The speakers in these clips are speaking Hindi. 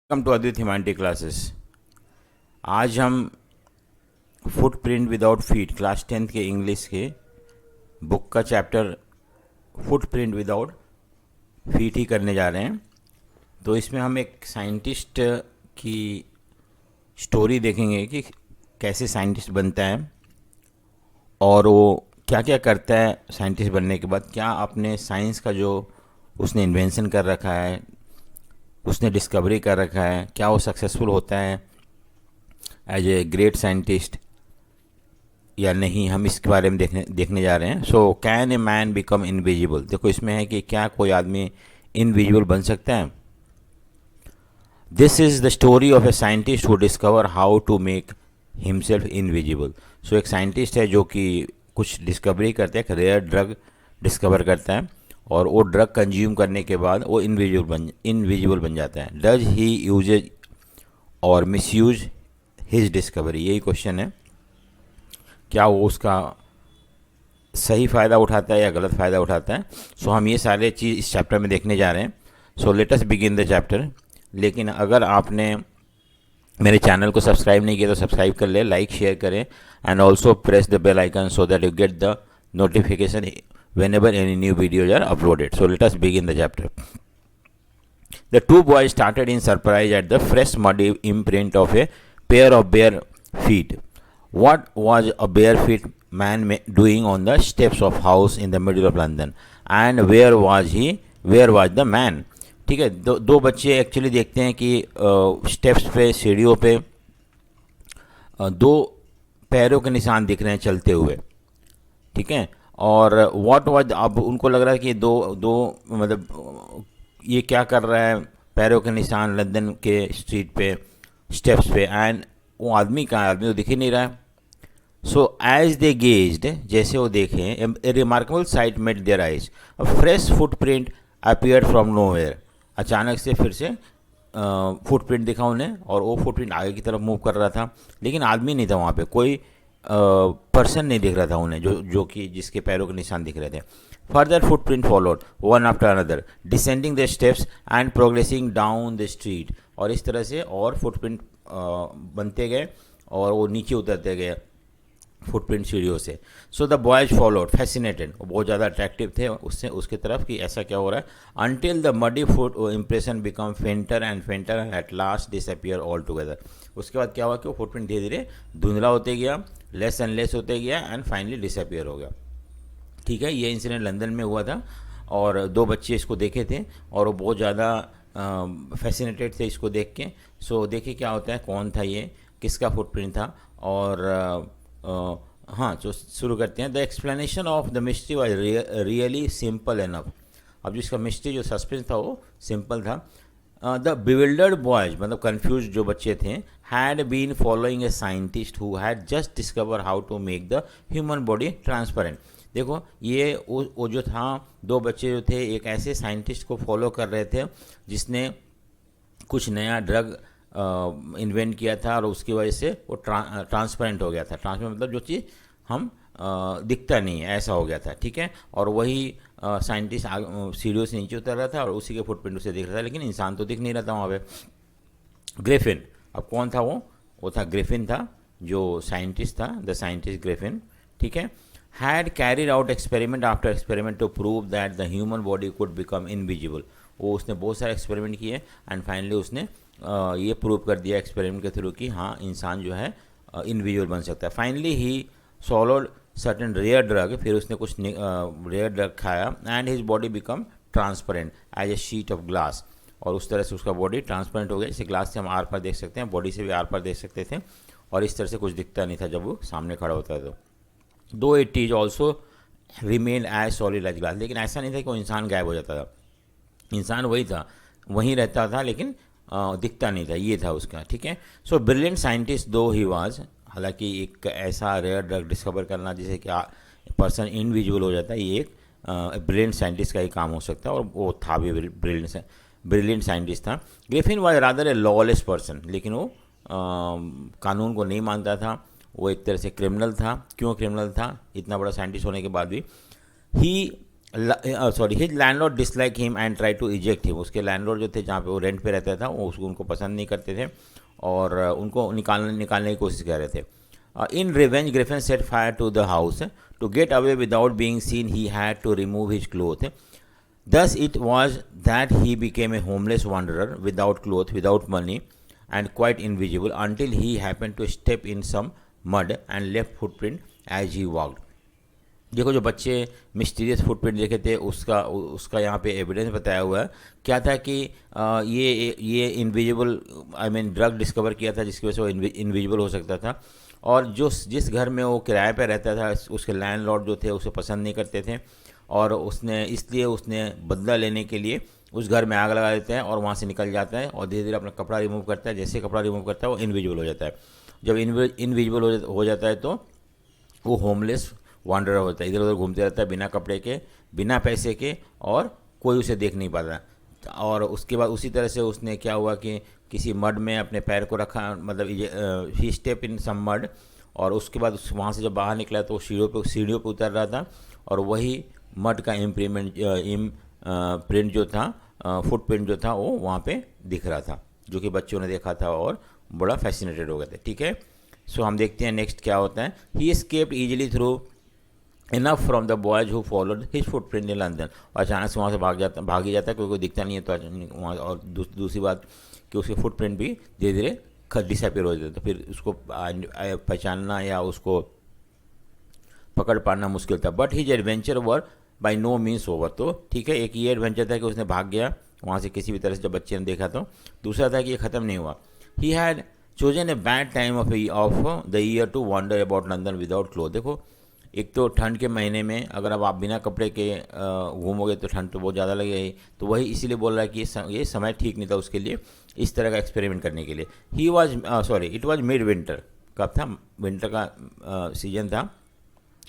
Welcome to Aditi Himanti classes. आज हम footprint without feet class 10th के इंग्लिश के बुक का चैप्टर फुटप्रिंट विदाउट फीट ही करने जा रहे हैं। तो इसमें हम एक साइंटिस्ट की स्टोरी देखेंगे कि कैसे साइंटिस्ट बनता है और वो क्या क्या करता है साइंटिस्ट बनने के बाद, क्या अपने साइंस का जो उसने इन्वेंशन कर रखा है, उसने डिस्कवरी कर रखा है, क्या वो सक्सेसफुल होता है एज ए ग्रेट साइंटिस्ट या नहीं, हम इसके बारे में देखने जा रहे हैं। So can a man become invisible. देखो इसमें है कि क्या कोई आदमी इनविजिबल बन सकता है। This is the story of a scientist who discover how to make himself invisible. So एक साइंटिस्ट है जो कि कुछ डिस्कवरी करता है, एक रेयर ड्रग डिस्कवर करता है और वो ड्रग कंज्यूम करने के बाद वो इनविजिबल बन जाता है। डज ही यूजेज और मिसयूज हिज डिस्कवरी, यही क्वेश्चन है। क्या वो उसका सही फ़ायदा उठाता है या गलत फ़ायदा उठाता है। सो हम ये सारे चीज़ इस चैप्टर में देखने जा रहे हैं। So let us begin the chapter. लेकिन अगर आपने मेरे चैनल को सब्सक्राइब नहीं किया तो सब्सक्राइब कर ले, लाइक शेयर करें and also press the bell icon so that you get the notification whenever any new videos are uploaded. So let us begin the chapter. The two boys started in surprise at the fresh muddy imprint of a pair of bare feet. What was a bare feet man doing on the steps of house in the middle of London? And where was he? Where was the man? ठीक है, दो बच्चे एक्चुअली देखते हैं कि स्टेप्स पे, सीढ़ियों पे दो पैरों के निशान दिख रहे हैं चलते हुए। ठीक है, और व्हाट वाज, अब उनको लग रहा है कि दो दो मतलब ये क्या कर रहा है, पैरों के निशान लंदन के स्ट्रीट पे, स्टेप्स पे, एंड वो आदमी कहाँ है, आदमी तो दिख ही नहीं रहा है। सो एज दे गेज्ड, जैसे वो देखें, a remarkable sight met their eyes, a fresh footprint appeared from nowhere. अचानक से फिर से फुटप्रिंट दिखा उन्हें और वो फुटप्रिंट आगे की तरफ मूव कर रहा था, लेकिन आदमी नहीं था वहाँ पे, कोई पर्सन नहीं दिख रहा था उन्हें जो कि जिसके पैरों के निशान दिख रहे थे। Further footprint followed one after another descending the steps and progressing down the street. और इस तरह से और फुटप्रिंट बनते गए और वो नीचे उतरते गए फुटप्रिंट सीढ़ियों से। So the boys followed fascinated, वो बहुत ज़्यादा अट्रैक्टिव थे उससे, उसके तरफ कि ऐसा क्या हो रहा है। Until the muddy foot impression become फेंटर and at last disappear all together. उसके बाद क्या हुआ कि वो फुटप्रिंट धीरे धीरे धुंधला होते गया, लेस एंड लेस होते गया एंड फाइनली डिसअपियर हो गया। ठीक है, ये इंसिडेंट लंदन में हुआ था और दो बच्चे इसको देखे थे और वो बहुत ज़्यादा फैसिनेटेड थे इसको देख के। सो देखिए क्या होता है, कौन था ये, किसका फुटप्रिंट था। और हाँ, तो शुरू करते हैं। The explanation of the mystery was really simple enough. अब जिसका मिस्ट्री, जो सस्पेंस था, वो सिंपल था। द बिविल्डर्ड बॉयज, मतलब कन्फ्यूज जो बच्चे थे, had been following a scientist who had just discover how to make the human body transparent. देखो ये वो जो था, दो बच्चे जो थे एक ऐसे साइंटिस्ट को फॉलो कर रहे थे जिसने कुछ नया ड्रग इन्वेंट किया था और उसकी वजह से वो ट्रांसपेरेंट हो गया था। ट्रांसपेरेंट मतलब जो चीज़ हम दिखता नहीं है, ऐसा हो गया था। ठीक है, और वही साइंटिस्ट सीढ़ियों से नीचे उतर रहा था और उसी के फुटप्रिंट उसे दिख रहा था, लेकिन इंसान तो दिख नहीं रहा था वहाँ पे। ग्रिफिन, अब कौन था वो था ग्रिफिन था, जो साइंटिस्ट था, द साइंटिस्ट ग्रिफिन। ठीक है, had carried out experiment after experiment to prove that the human body could become invisible. वो उसने बहुत सारे एक्सपेरिमेंट किए एंड फाइनली उसने ये प्रूव कर दिया एक्सपेरिमेंट के थ्रू कि हाँ, इंसान जो है इनविजिबल बन सकता है। Finally he solved certain rare drug, फिर उसने कुछ रेयर ड्रग खाया and his body become transparent as a sheet of glass. और उस तरह से उसका बॉडी ट्रांसपेरेंट हो गया, जैसे ग्लास से हम आर पार देख सकते हैं, बॉडी से भी आर पार देख सकते थे और इस तरह से कुछ दिखता नहीं था जब वो सामने खड़ा होता था। Though it is also remain as solid as glass, लेकिन ऐसा नहीं था कि वो इंसान गायब हो जाता था, इंसान वही था, वहीं रहता था, लेकिन दिखता नहीं था, ये था उसका। ठीक है, सो ब्रिलियंट साइंटिस्ट दो ही वाज, हालांकि एक ऐसा रेयर ड्रग डिस्कवर करना जिसे कि पर्सन इनविजिबल हो जाता है, ये एक ब्रिलियंट साइंटिस्ट का ही काम हो सकता है और वो था भी ब्रिलियंट साइंटिस्ट था। Griffin was rather A lawless person, लेकिन वो कानून को नहीं मानता था, वो एक तरह से क्रिमिनल था। क्यों क्रिमिनल था, इतना बड़ा साइंटिस्ट होने के बाद भी। He sorry, his landlord dislike him and try to eject him. उसके लैंडलॉर्ड जो थे जहाँ पे वो रेंट पे रहता था, वो उसको उनको पसंद नहीं करते थे और उनको निकालने की कोशिश कर रहे थे। In revenge Griffin set fire to the house. To get away without being seen he had to remove his cloth. Thus it was that he became a homeless wanderer without clothes, without money, and quite invisible until he happened to step in some mud and left footprint as he walked. देखो, जो बच्चे मिस्टीरियस फुटप्रिंट देखे थे उसका यहाँ पे एविडेंस बताया हुआ है। क्या था कि ये invisible, I mean drug discover किया था जिसकी वजह से वो इनविजिबल हो सकता था। और जो जिस घर में वो किराए पे रहता था उसके लैंडलॉर्ड जो थे उसे पसंद नहीं करते थे और उसने बदला लेने के लिए उस घर में आग लगा देता है और वहाँ से निकल जाता है और धीरे धीरे अपना कपड़ा रिमूव करता है। जैसे कपड़ा रिमूव करता है वो इनविजिबल हो जाता है। जब इनविजिबल हो जाता है तो वो होमलेस वांडरर होता है, इधर उधर घूमते रहता है बिना कपड़े के, बिना पैसे के, और कोई उसे देख नहीं पाता। और उसके बाद उसी तरह से उसने क्या हुआ कि किसी मड में अपने पैर को रखा, मतलब ही स्टेप इन सम मड, और उसके बाद वहाँ से जब बाहर निकला तो सीढ़ियों पे उतर रहा था और वही मड का प्रिंट जो था, फुटप्रिंट जो था वो वहाँ पे दिख रहा था, जो कि बच्चों ने देखा था और बड़ा फैसिनेटेड हो गए थे। ठीक है, सो हम देखते हैं नेक्स्ट क्या होता है। He escaped easily through enough from the boys who followed his footprint in London. और अचानक से वहाँ से भाग ही जाता है, क्योंकि कोई दिखता नहीं है तो वहाँ। और दूसरी बात कि उसके फुटप्रिंट भी धीरे धीरे डिसअपीयर हो जाते, तो फिर उसको पहचानना या उसको पकड़ पाना मुश्किल था। But his adventure were by no means over. तो ठीक है, एक ये एडवेंचर था कि उसने भाग गया वहाँ से किसी भी तरह से जब बच्चे ने देखा तो। दूसरा था कि ये ख़त्म नहीं हुआ। He had chosen a bad time of the year to wander about London without cloth. देखो, एक तो ठंड के महीने में अगर अब आप बिना कपड़े के घूमोगे तो ठंड तो बहुत ज़्यादा लगेगी। तो वही इसीलिए बोल रहा है कि ये समय ठीक नहीं था उसके लिए इस तरह का एक्सपेरिमेंट करने के लिए। It was mid winter. कब था? विंटर का सीजन था,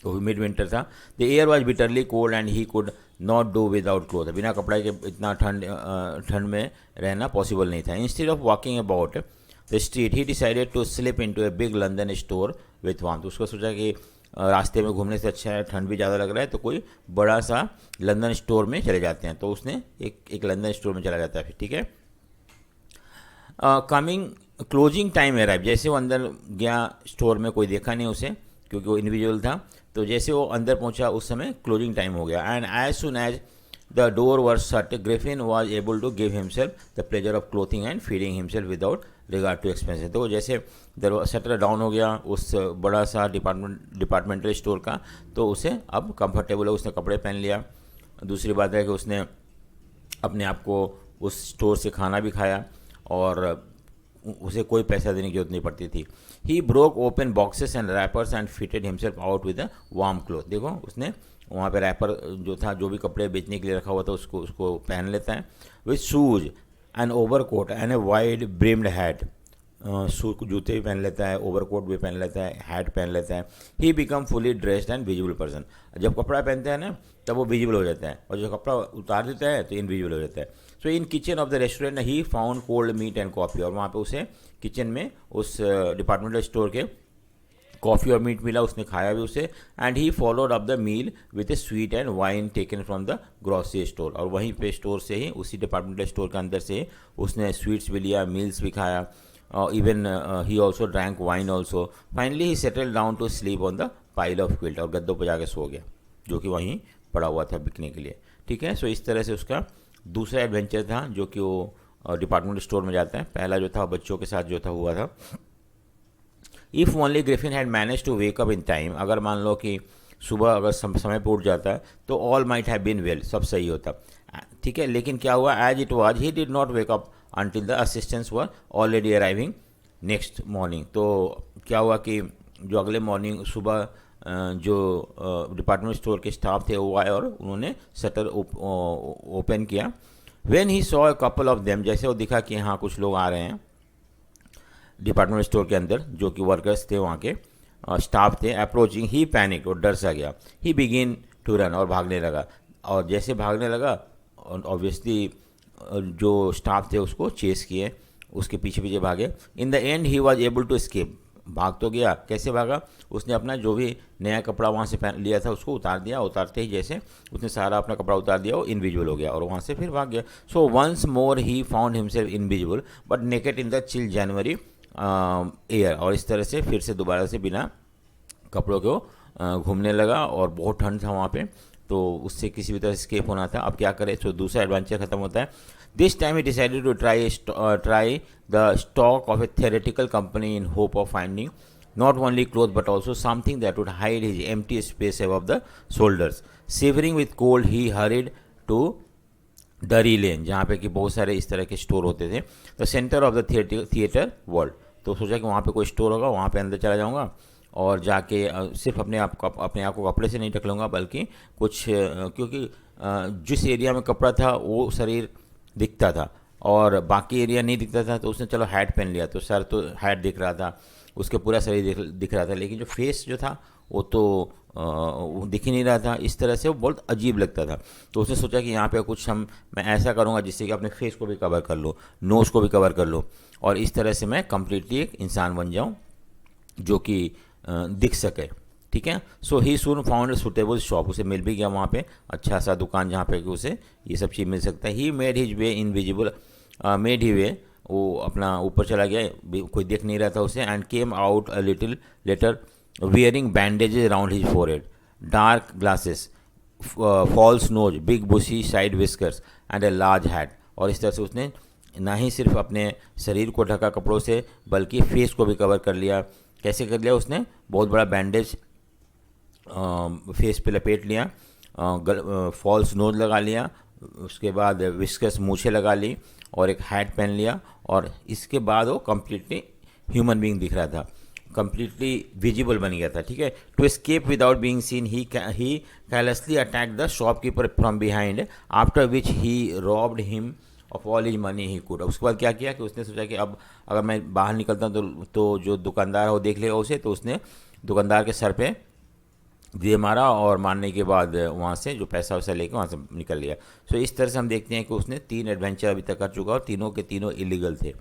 मिड विंटर था। The air was bitterly cold and he could not do without cloth. बिना कपड़े के इतना ठंड में रहना पॉसिबल नहीं था। Instead of walking about the street he decided to slip into a big London store with warmth. उसको सोचा कि रास्ते में घूमने से अच्छा है, ठंड भी ज़्यादा लग रहा है, तो कोई बड़ा सा लंदन स्टोर में चले जाते हैं। तो उसने एक लंदन स्टोर में चला जाता है फिर। ठीक है, क्लोजिंग टाइम अराइव। जैसे वो अंदर गया स्टोर में, कोई देखा नहीं उसे क्योंकि वो इंडिविजुअल था। तो जैसे वो अंदर पहुंचा उस समय क्लोजिंग टाइम हो गया। And as soon as the door were shut Griffin was able to give himself the pleasure of clothing and feeding himself without regard to expenses. तो जैसे शटर डाउन हो गया उस बड़ा सा डिपार्टमेंटल स्टोर का, तो उसे अब कंफर्टेबल है, उसने कपड़े पहन लिया। दूसरी बात है कि उसने अपने आप को उस स्टोर से खाना भी खाया और उसे कोई पैसा देने की जरूरत नहीं पड़ती थी। He broke open boxes and rappers and fitted himself out with a warm cloth. देखो, उसने वहाँ पे रैपर जो था, जो भी कपड़े बेचने के लिए रखा हुआ था, उसको पहन लेता है। With shoes and overcoat and a wide brimmed hat. जूते भी पहन लेता है, ओवर कोट भी पहन लेता है, हैट पहन लेता है। He become fully dressed and visible person. जब कपड़ा पहनता है ना तब वो विजिबल हो जाता है, और जब कपड़ा उतार देता है तो इनविजिबल हो जाता है। So in kitchen of the restaurant he found cold meat and coffee. और वहाँ पे उसे किचन में उस डिपार्टमेंटल स्टोर के कॉफ़ी और मीट मिला, उसने खाया भी उसे। And he followed up the meal with a sweet and wine taken from the grocery store. और वहीं पे स्टोर से ही, उसी डिपार्टमेंटल स्टोर के अंदर से उसने स्वीट्स भी लिया, मील्स भी खाया, even he also drank wine also. Finally he settle down to sleep on the pile of quilt. और गद्दों पर जाके सो गया, जो कि वहीं पड़ा हुआ था बिकने के लिए। ठीक है, सो इस तरह से उसका दूसरा एडवेंचर था, जो कि वो डिपार्टमेंट स्टोर में जाता है। पहला जो था बच्चों के साथ जो था हुआ था। If only Griffin had manage to wake up in time. अगर मान लो कि सुबह अगर समय पर उठ जाता है तो all might have been well, सब सही होता। ठीक है, लेकिन क्या हुआ, as it was he did not wake up until the assistants were already arriving next morning। तो क्या हुआ कि जो अगले मॉर्निंग सुबह जो डिपार्टमेंट स्टोर के स्टाफ थे वो आए और उन्होंने शटर ओपन किया। When he saw a couple of them, जैसे वो दिखा कि हाँ कुछ लोग आ रहे हैं डिपार्टमेंट स्टोर के अंदर, जो कि वर्कर्स थे वहाँ के, स्टाफ थे, अप्रोचिंग ही पैनिक, और डर सा गया। ही बिगिन टू रन, और भागने लगा। और जैसे भागने लगा ऑब्वियसली जो स्टाफ थे उसको चेस किए, उसके पीछे पीछे भागे। In the end he was able to escape. भाग तो गया, कैसे भागा, उसने अपना जो भी नया कपड़ा वहाँ से पहन लिया था उसको उतार दिया, उतारते ही जैसे उसने सारा अपना कपड़ा उतार दिया वो इनविजिबल हो गया और वहाँ से फिर भाग गया। So once more he found himself invisible but naked in the chill January air, और इस तरह से फिर से दोबारा से बिना कपड़ों को घूमने लगा और बहुत ठंड था वहाँ पे, तो उससे किसी भी तरह स्केप होना था। अब क्या करें, तो दूसरा एडवेंचर खत्म होता है। This time he decided to try the stock of a theoretical company in hope of finding not only clothes but also something that would hide his empty space above the shoulders. Shivering with cold, he hurried to डरी लेन, जहाँ पे कि बहुत सारे इस तरह के स्टोर होते थे, the centre of the theatre world. तो सोचा कि वहाँ पे कोई स्टोर होगा, वहाँ पे अंदर चला जाऊँगा और जाके सिर्फ अपने आप को कपड़े से नहीं ढक लूँगा, बल्कि कुछ क्योंकि जिस एरिया में कपड़ा था वो शरीर दिखता था और बाकी एरिया नहीं दिखता था, तो उसने चलो हैट पहन लिया, तो सर तो हैट दिख रहा था, उसके पूरा शरीर दिख रहा था, लेकिन जो फेस जो था वो तो वो दिख ही नहीं रहा था। इस तरह से वो बहुत अजीब लगता था। तो उसने सोचा कि यहाँ पे कुछ मैं ऐसा करूँगा जिससे कि अपने फेस को भी कवर कर लो, नोज़ को भी कवर कर लो, और इस तरह से मैं कम्प्लीटली एक इंसान बन जाऊँ जो कि दिख सके। ठीक है। सो ही सून फाउंड सुटेबल शॉप, उसे मिल भी गया वहाँ पे अच्छा सा दुकान जहाँ पे कि उसे ये सब चीज़ मिल सकता है। He made his way invisible, made he way, वो अपना ऊपर चला गया, कोई देख नहीं रहा था उसे, and came out a little letter wearing bandages around his forehead, dark glasses, false nose, big bushy side whiskers and a large hat। और इस तरह से उसने ना ही सिर्फ अपने शरीर को ढका कपड़ों से बल्कि फेस को भी कवर कर लिया। कैसे कर लिया उसने, बहुत बड़ा बैंडेज फेस पे लपेट लिया, फॉल्स नोज लगा लिया, उसके बाद विस्कस मूछें लगा ली और एक हैट पहन लिया, और इसके बाद वो कम्प्लीटली ह्यूमन बीइंग दिख रहा था, कम्प्लीटली विजिबल बन गया था। ठीक है। To escape without being seen he callously attack the shopkeeper from behind, after which he robbed him of all his money he could. उसके बाद क्या किया कि उसने सोचा कि अब अगर मैं बाहर निकलता हूँ तो जो दुकानदार है वो देख लेगा उसे, तो उसने दुकानदार के सर पे दे मारा और मारने के बाद वहाँ से जो पैसा वैसा लेके वहाँ से निकल लिया। सो इस तरह से हम देखते हैं कि उसने 3 एडवेंचर अभी तक कर चुका और तीनों के तीनों इलीगल थे।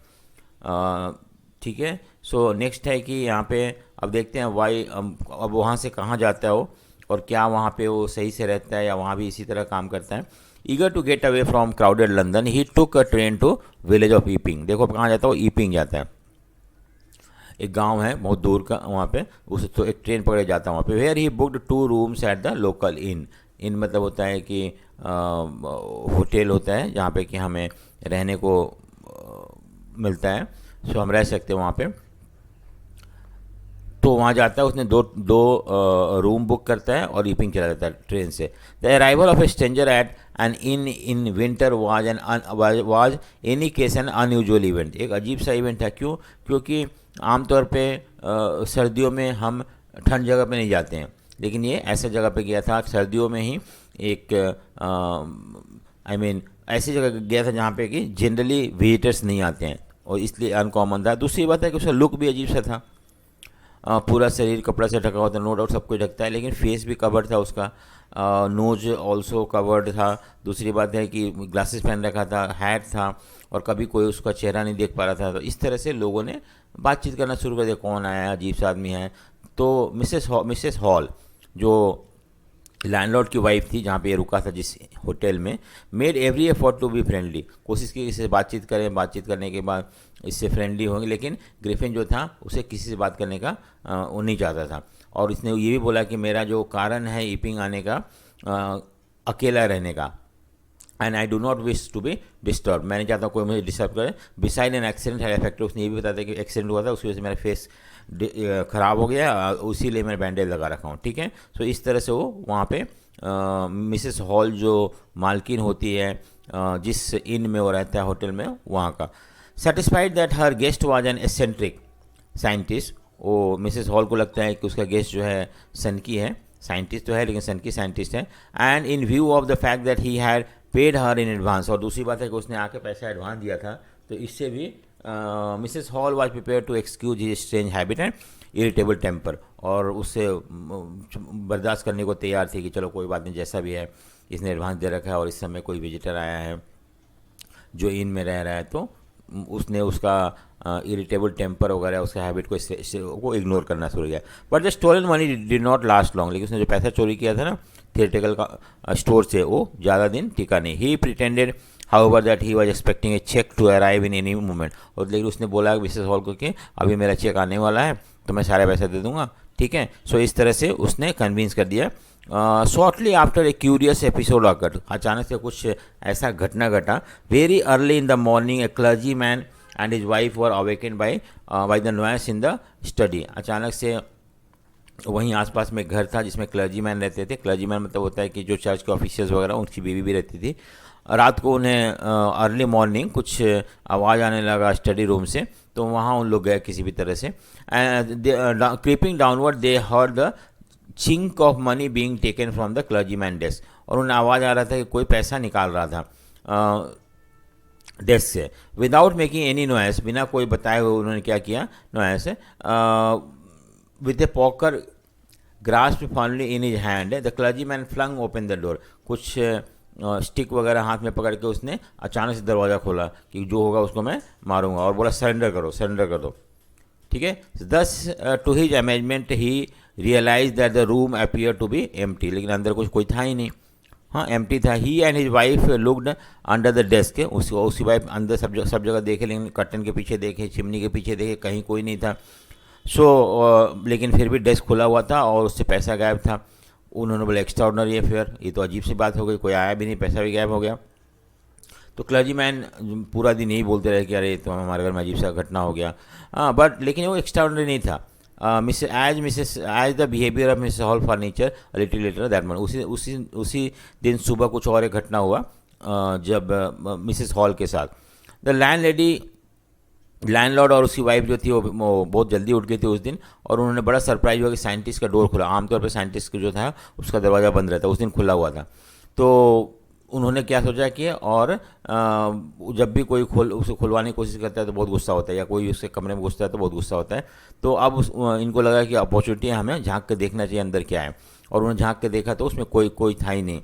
ठीक है। सो नेक्स्ट है कि यहाँ पे अब देखते हैं वाई, अब वहाँ से कहाँ जाता है वो और क्या वहाँ पे वो सही से रहता है या वहाँ भी इसी तरह काम करता है। Eager to get away from crowded London he took a train to village of Epping. देखो कहाँ जाता है वो, ईपिंग जाता है, एक गांव है बहुत दूर का, वहाँ पे उस तो एक ट्रेन पकड़े जाता है वहाँ पे। Where he booked 2 rooms at the local inn. Inn मतलब होता है कि होटल होता है जहाँ पे कि हमें रहने को मिलता है, सो हम रह सकते हैं वहाँ पे। तो वहाँ जाता है, उसने दो रूम बुक करता है और ईपिंग चला जाता है ट्रेन से। The arrival of a stranger at an inn winter was any case an unusual event. एक अजीब सा इवेंट है, क्यों? क्योंकि आमतौर पे सर्दियों में हम ठंड जगह पे नहीं जाते हैं, लेकिन ये ऐसा जगह पे गया था सर्दियों में ही, एक ऐसी जगह गया था जहाँ पे कि जनरली विजिटर्स नहीं आते हैं और इसलिए अनकॉमन था। दूसरी बात है कि उसका लुक भी अजीब सा था, पूरा शरीर कपड़ा से ढका हुआ था, नो डाउट सब कुछ ढकता है, लेकिन फेस भी कवर्ड था उसका, नोज ऑल्सो कवर्ड था। दूसरी बात है कि ग्लासेस पहन रखा था, हैट था और कभी कोई उसका चेहरा नहीं देख पा रहा था। तो इस तरह से लोगों ने बातचीत करना शुरू कर दिया, कौन आया है, अजीब सा आदमी है। तो मिसेस हॉल जो लैंडलॉर्ड की वाइफ थी जहाँ पे ये रुका था जिस होटल में, made every effort to be friendly, कोशिश की इससे बातचीत करें, बातचीत करने के बाद इससे फ्रेंडली होंगे, लेकिन ग्रिफिन जो था उसे किसी से बात करने का वो नहीं चाहता था। और इसने ये भी बोला कि मेरा जो कारण है ईपिंग आने का, अकेला रहने का, and I do not wish to be disturb, मैं नहीं चाहता कोई मुझे डिस्टर्ब करे। बिसाइड एन एक्सीडेंट है इफेक्ट, उसने ये भी बताया कि एक्सीडेंट हुआ था, उसकी वजह से मेरा फेस ख़राब हो गया, उसी लिए मैंने बैंडेज लगा रखा हूँ। ठीक है। सो इस तरह से वो वहाँ पे मिसेस हॉल जो मालकिन होती है जिस इन में वो रहता है होटल में, वहाँ का, satisfied that her guest was an eccentric scientist. वो मिसेस हॉल को लगता है कि उसका गेस्ट जो है सनकी है, साइंटिस्ट तो है लेकिन सनकी साइंटिस्ट है, and in view of the fact that he had paid her in advance. और दूसरी बात है कि उसने आके पैसा एडवांस दिया था, तो इससे भी Mrs Hall was prepare to excuse his strange habit and irritable temper, और उससे बर्दाश्त करने को तैयार थी कि चलो कोई बात नहीं, जैसा भी है इसने एडवांस दे रखा है और इस समय कोई विजिटर आया है जो इन में रह रहा है, तो उसने उसका इरिटेबल टेम्पर वगैरह उसका हैबिट को इग्नोर करना शुरू किया। But the stolen money did not last long, लेकिन उसने जो पैसा चोरी किया था ना थिएटिकल का स्टोर से, वो ज़्यादा दिन टिका नहीं। He pretended however that he was expecting a cheque to arrive in any moment, और लेकिन उसने बोला मिसेस हॉल को कि अभी मेरा चेक आने वाला है तो मैं सारा पैसा दे दूंगा, ठीक है। सो इस तरह से उसने कन्विंस कर दिया। Shortly after a curious episode awkward, अचानक से कुछ ऐसा घटना घटा। Very early in the morning A clergy man and his wife were awakened by the noise in the study. अचानक से वहीं आसपास में घर था जिसमें क्लर्जी मैन रहते थे। क्लर्जी मैन मतलब होता है कि जो चर्च के ऑफिसर्स वगैरह, उनकी बीवी भी रहती थी। रात को उन्हें अर्ली मॉर्निंग कुछ आवाज़ आने लगा स्टडी रूम से, तो वहाँ उन लोग गए किसी भी तरह से। Creeping downward they heard the chink of money being taken from the clergy man desk, और उन्हें आवाज़ आ रहा था कि कोई पैसा निकाल रहा था डेस्क से। विदाउट मेकिंग एनी नॉइस, बिना कोई बताए हुए उन्होंने क्या किया, noise with a poker grasp firmly in his hand the clergyman flung open the door. कुछ स्टिक वगैरह हाथ में पकड़ के उसने अचानक से दरवाज़ा खोला कि जो होगा उसको मैं मारूंगा, और बोला सरेंडर करो, सरेंडर कर दो, ठीक है। Thus to his amazement he realize that the room appear to be empty, लेकिन अंदर कुछ कोई था ही नहीं, हाँ एम्प्टी था। He and his wife looked under the desk, उसकी वाइफ अंदर सब जगह देखे, लेकिन कर्टन के पीछे देखे, चिमनी के पीछे देखे, कहीं कोई नहीं था। लेकिन फिर भी डेस्क खुला हुआ था और उससे पैसा गायब था। उन्होंने बोला एक्स्ट्राऑर्डिनरी अफेयर, ये तो अजीब सी बात हो गई, कोई आया भी नहीं, पैसा भी गायब हो गया। तो क्लर्जी मैन पूरा दिन यही बोलते रहे कि अरे तो हमारे घर में अजीब सा घटना हो गया। बट लेकिन वो एक्स्ट्राऑर्डिनरी नहीं था। As the behaviour of Mrs Hall furniture little later that morning, उसी दिन सुबह कुछ और एक घटना हुआ जब मिसेस हॉल के साथ द लैंडलॉर्ड और उसकी वाइफ जो थी वो बहुत जल्दी उठ गई थी उस दिन, और उन्होंने बड़ा सरप्राइज हुआ कि साइंटिस्ट का डोर खुला। आमतौर पर साइंटिस्ट जो था उसका दरवाज़ा बंद रहता, उस दिन खुला हुआ था। तो उन्होंने क्या सोचा कि और जब भी कोई उसे खुलवाने की कोशिश करता है तो बहुत गुस्सा होता है, या कोई उसके कमरे में घुसता है तो बहुत गुस्सा होता है। तो अब इनको लगा कि अपॉर्चुनिटी है, हमें झांक के देखना चाहिए अंदर क्या है, और उन्होंने झांक के देखा तो उसमें कोई था ही नहीं।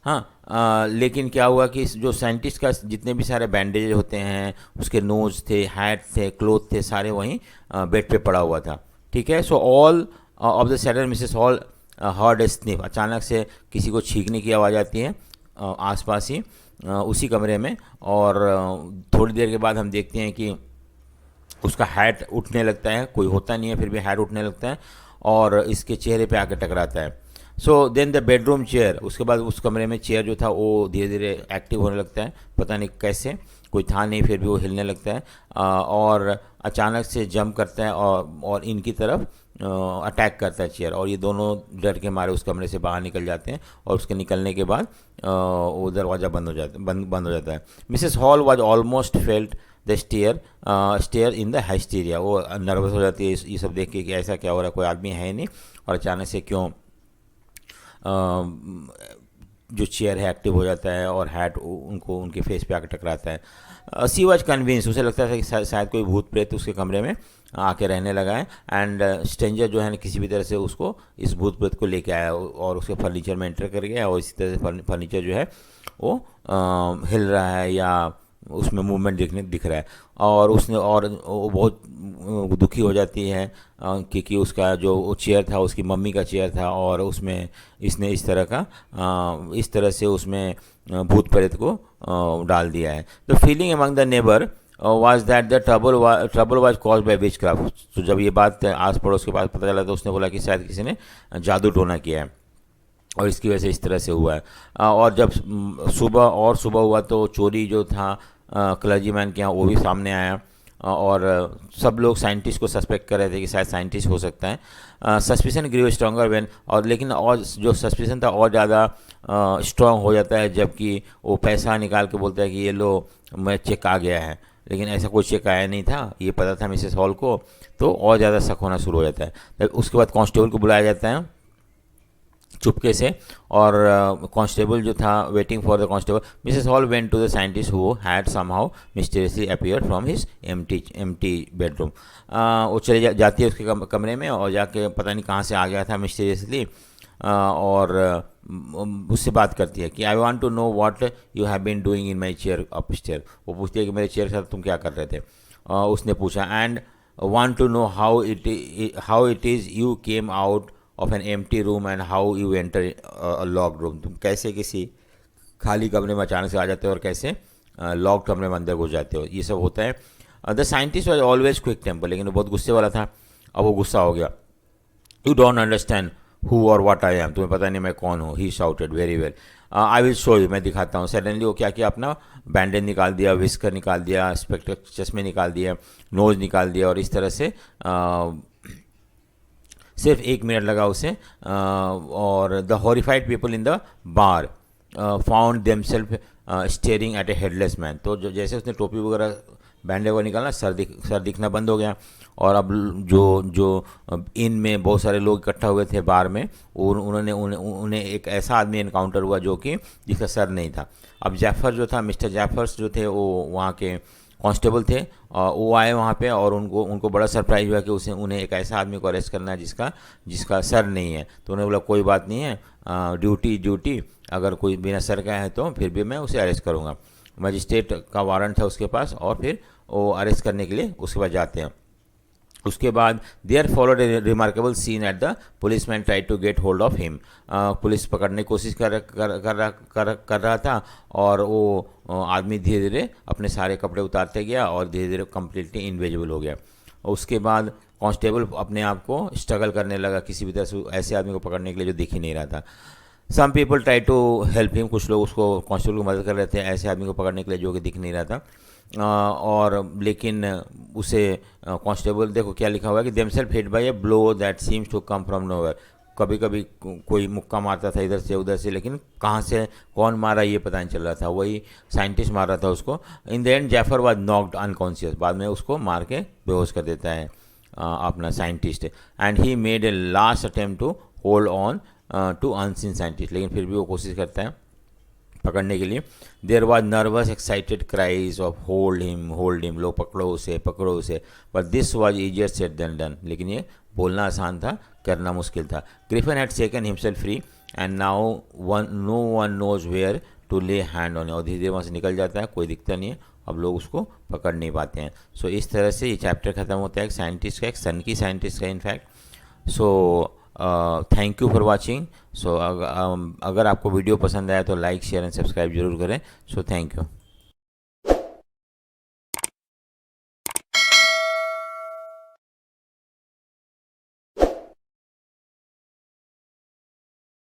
हाँ, लेकिन क्या हुआ कि जो साइंटिस्ट का जितने भी सारे बैंडेज होते हैं, उसके नोज थे, हैट थे, क्लोथ थे, सारे वहीं बेड पे पड़ा हुआ था, ठीक है। So all of the sudden Mrs hall heard a sniff, अचानक से किसी को छींकने की आवाज़ आती है आसपास ही उसी कमरे में, और थोड़ी देर के बाद हम देखते हैं कि उसका हैट उठने लगता है, कोई होता नहीं है फिर भी हैट उठने लगता है और इसके चेहरे पे आकर टकराता है। So then the bedroom chair, उसके बाद उस कमरे में चेयर जो था वो धीरे धीरे एक्टिव होने लगता है, पता नहीं कैसे, कोई था नहीं फिर भी वो हिलने लगता है और अचानक से जंप करता है और इनकी तरफ अटैक करता है चेयर, और ये दोनों डर के मारे उस कमरे से बाहर निकल जाते हैं, और उसके निकलने के बाद वो दरवाज़ा बंद हो जाता है। Mrs Hall was almost felt the stair in the hysteria, वो नर्वस हो जाती है ये सब देख के कि ऐसा क्या हो रहा है, कोई आदमी है ही नहीं, और अचानक से क्यों जो चेयर है एक्टिव हो जाता है और हैट उनके फेस पे आकर टकराता है। सी वाज कन्विंस, उसे लगता था कि शायद कोई भूत प्रेत उसके कमरे में आके रहने लगा है, एंड स्ट्रेंजर जो है ना किसी भी तरह से उसको इस भूत प्रेत को लेके आया और उसके फर्नीचर में एंटर कर गया, और इसी तरह से फर्नीचर जो है वो हिल रहा है या उसमें मूवमेंट दिख रहा है, और वो बहुत दुखी हो जाती है क्योंकि उसका जो चेयर था उसकी मम्मी का चेयर था, और उसमें इसने इस तरह से उसमें भूत प्रेत को डाल दिया है। The feeling among the neighbour was that the trouble was caused by witchcraft. तो जब ये बात आस पड़ोस के पास पता चला तो उसने बोला कि शायद किसी ने जादू टोना किया है और इसकी वजह से इस तरह से हुआ है। और जब सुबह हुआ तो चोरी जो था क्लर्जी मैन के यहाँ वो भी सामने आया, और सब लोग साइंटिस्ट को सस्पेक्ट कर रहे थे कि शायद साइंटिस्ट हो सकता है। सस्पिशन ग्रीव स्ट्रॉन्गर व्हेन, और लेकिन और जो सस्पिशन था और ज़्यादा स्ट्रॉन्ग हो जाता है जबकि वो पैसा निकाल के बोलता है कि ये लो मैं चेक आ गया है, लेकिन ऐसा कोई चेक आया नहीं था, ये पता था मिसेस हॉल को, तो और ज़्यादा शक होना शुरू हो जाता है। उसके बाद कांस्टेबल को बुलाया जाता है चुपके से, और कांस्टेबल जो था waiting for the constable, Mrs Hall went to the scientist who had somehow mysteriously appeared from his empty bedroom. वो चले जाती है उसके कमरे में और जाके पता नहीं कहाँ से आ गया था मिस्टीरियसली, और उससे बात करती है कि I want to know what you have been doing in my chair upstair. वो पूछती है कि मेरे चेयर के साथ तुम क्या कर रहे थे। उसने पूछा and want to know how it is you came out of an empty room and how you enter a locked room. तुम कैसे किसी खाली कमरे में अचानक से आ जाते हो और कैसे लॉक कमरे में अंदर घुस जाते हो, ये सब होता है। The scientist was always quick temper, लेकिन वो बहुत गुस्से वाला था। अब वो गुस्सा हो गया। You don't understand who or what I am, तुम्हें पता नहीं मैं कौन हूँ। He shouted very well, I will show you, मैं दिखाता हूँ। सडनली वो क्या किया, अपना बैंडेज निकाल दिया, विस्कर निकाल दिया, स्पेक्टेक्स चश्मे निकाल दिया, नोज निकाल दिया, और इस तरह से सिर्फ 1 मिनट लगा उसे। और the horrified people in the bar found themselves staring at a headless man. तो जैसे उसने टोपी वगैरह बैंडेज वगैरह निकाला, सर दिखना बंद हो गया। और अब जो इन में बहुत सारे लोग इकट्ठा हुए थे बार में, उन्हें एक ऐसा आदमी इनकाउंटर हुआ जो कि जिसका सर नहीं था। अब जैफर जो था, मिस्टर जैफर्स जो थे, वो वहाँ के कांस्टेबल थे, और वो आए वहाँ पे, और उनको बड़ा सरप्राइज हुआ कि उन्हें एक ऐसा आदमी को अरेस्ट करना है जिसका सर नहीं है। तो उन्होंने बोला कोई बात नहीं है, ड्यूटी, अगर कोई बिना सर का है तो फिर भी मैं उसे अरेस्ट करूँगा। मजिस्ट्रेट का वारंट था उसके पास, और फिर वो अरेस्ट करने के लिए उसके पास जाते हैं। उसके बाद there followed a remarkable scene at the policeman try to get hold of him. Police पकड़ने की कोशिश कर रहा था, और वो आदमी धीरे धीरे अपने सारे कपड़े उतारते गया और धीरे धीरे कम्प्लीटली इनविजिबल हो गया। उसके बाद कांस्टेबल अपने आप को स्ट्रगल करने लगा किसी भी तरह से ऐसे आदमी को पकड़ने के लिए जो दिख ही नहीं रहा था। Some people try to help him, कुछ लोग उसको कांस्टेबल को मदद कर रहे थे ऐसे आदमी को पकड़ने के लिए जो कि दिख नहीं रहा था। और लेकिन उसे कांस्टेबल, देखो क्या लिखा हुआ है कि themselves hit by a blow that seems to come from nowhere. कभी कभी कोई मुक्का मारता था इधर से उधर से, लेकिन कहाँ से कौन मारा ये पता नहीं चल रहा था, वही साइंटिस्ट मार रहा था उसको। इन the and Jaffer was knocked unconscious, बाद में उसको मार के बेहोश कर देता है अपना scientist. And he made a last attempt to hold on to unseen scientist, लेकिन फिर भी वो कोशिश करता है पकड़ने के लिए। There was nervous excited cries of hold him, लो पकड़ो उसे, but this was easier said than done, लेकिन ये बोलना आसान था, करना मुश्किल था। Griffin had taken himself free and now no one knows where to lay hand on, और धीरे धीरे वहाँ से निकल जाता है, कोई दिखता नहीं है, अब लोग उसको पकड़ नहीं पाते हैं। सो इस तरह से ये चैप्टर ख़त्म होता है एक साइंटिस्ट का, एक सन की साइंटिस्ट का in fact. So thank you for watching. So अगर आपको वीडियो पसंद आया तो लाइक शेयर एंड सब्सक्राइब जरूर करें। सो थैंक यू।